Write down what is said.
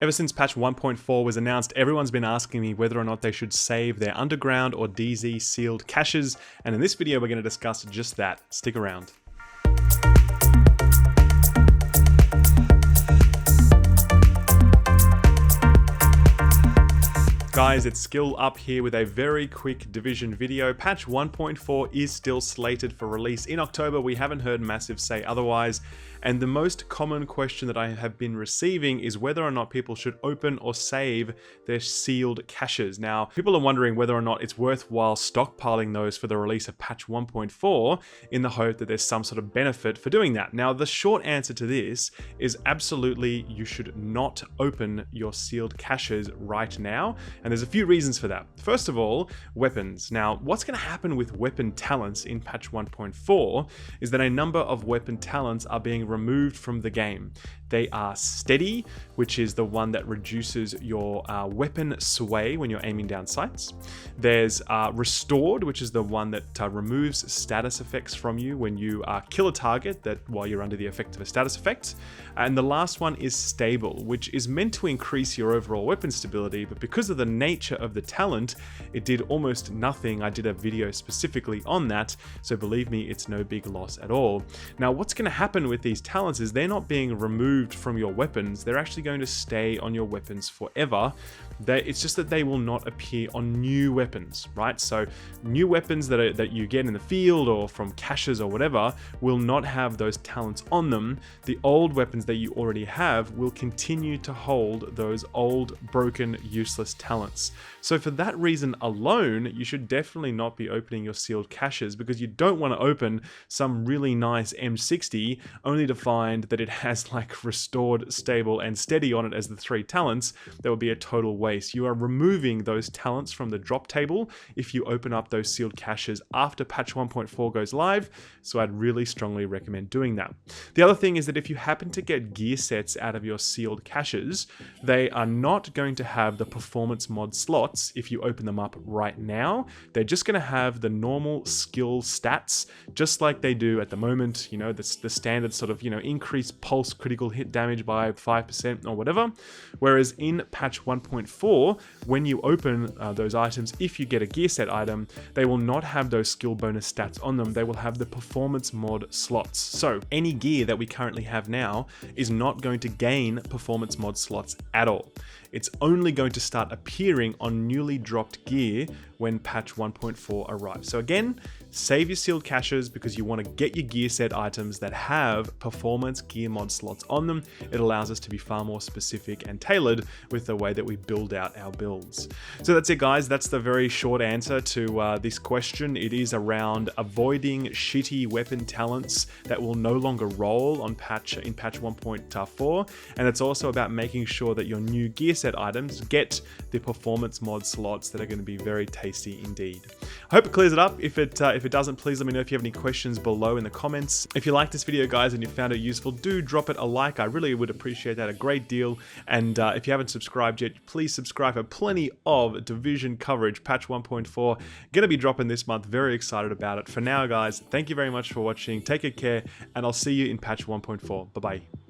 Ever since patch 1.4 was announced, everyone's been asking me whether or not they should save their underground or DZ sealed caches, and in this video we're going to discuss just that. Stick around. Guys, it's Skill Up here with a very quick Division video. Patch 1.4 is still slated for release in October. We haven't heard Massive say otherwise. And the most common question that I have been receiving is whether or not people should open or save their sealed caches. Now, people are wondering whether or not it's worthwhile stockpiling those for the release of patch 1.4 in the hope that there's some sort of benefit for doing that. Now, the short answer to this is absolutely you should not open your sealed caches right now. And there's a few reasons for that. First of all, weapons. Now, what's going to happen with weapon talents in patch 1.4 is that a number of weapon talents are being removed from the game. They are steady, which is the one that reduces your weapon sway when you're aiming down sights. There's restored, which is the one that removes status effects from you when you kill a target that while you're under the effect of a status effect. And the last one is stable, which is meant to increase your overall weapon stability, but because of the nature of the talent, it did almost nothing. I did a video specifically on that, so believe me, it's no big loss at all. Now, what's going to happen with these talents is they're not being removed from your weapons. They're actually going to stay on your weapons forever. It's just that they will not appear on new weapons, right? So new weapons that you get in the field or from caches or whatever will not have those talents on them. The old weapons that you already have will continue to hold those old, broken, useless talents. So for that reason alone, you should definitely not be opening your sealed caches, because you don't want to open some really nice M60 only to find that it has like restored, stable, and steady on it as the three talents. That would be a total waste. You are removing those talents from the drop table if you open up those sealed caches after patch 1.4 goes live, so I'd really strongly recommend doing that. The other thing is that if you happen to get gear sets out of your sealed caches, they are not going to have the performance mod slots if you open them up right now. They're just going to have the normal skill stats, just like they do at the moment, you know, the standard sort of, you know, increased pulse critical hit damage by 5% or whatever. Whereas in patch 1.4, when you open those items, if you get a gear set item, they will not have those skill bonus stats on them. They will have the performance mod slots. So any gear that we currently have now is not going to gain performance mod slots at all. It's only going to start appearing on newly dropped gear when patch 1.4 arrives. So again, save your sealed caches because you want to get your gear set items that have performance gear mod slots on them. It allows us to be far more specific and tailored with the way that we build out our builds. So that's it, guys. That's the very short answer to this question. It is around avoiding shitty weapon talents that will no longer roll on in patch 1.4, and it's also about making sure that your new gear set items get the performance mod slots that are going to be very tasty indeed. I hope it clears it up. If it doesn't, please let me know if you have any questions below in the comments. If you like this video, guys, and you found it useful, do drop it a like. I really would appreciate that a great deal. And if you haven't subscribed yet, please subscribe for plenty of Division coverage. Patch 1.4 going to be dropping this month. Very excited about it. For now, guys, thank you very much for watching. Take good care, and I'll see you in patch 1.4. Bye-bye.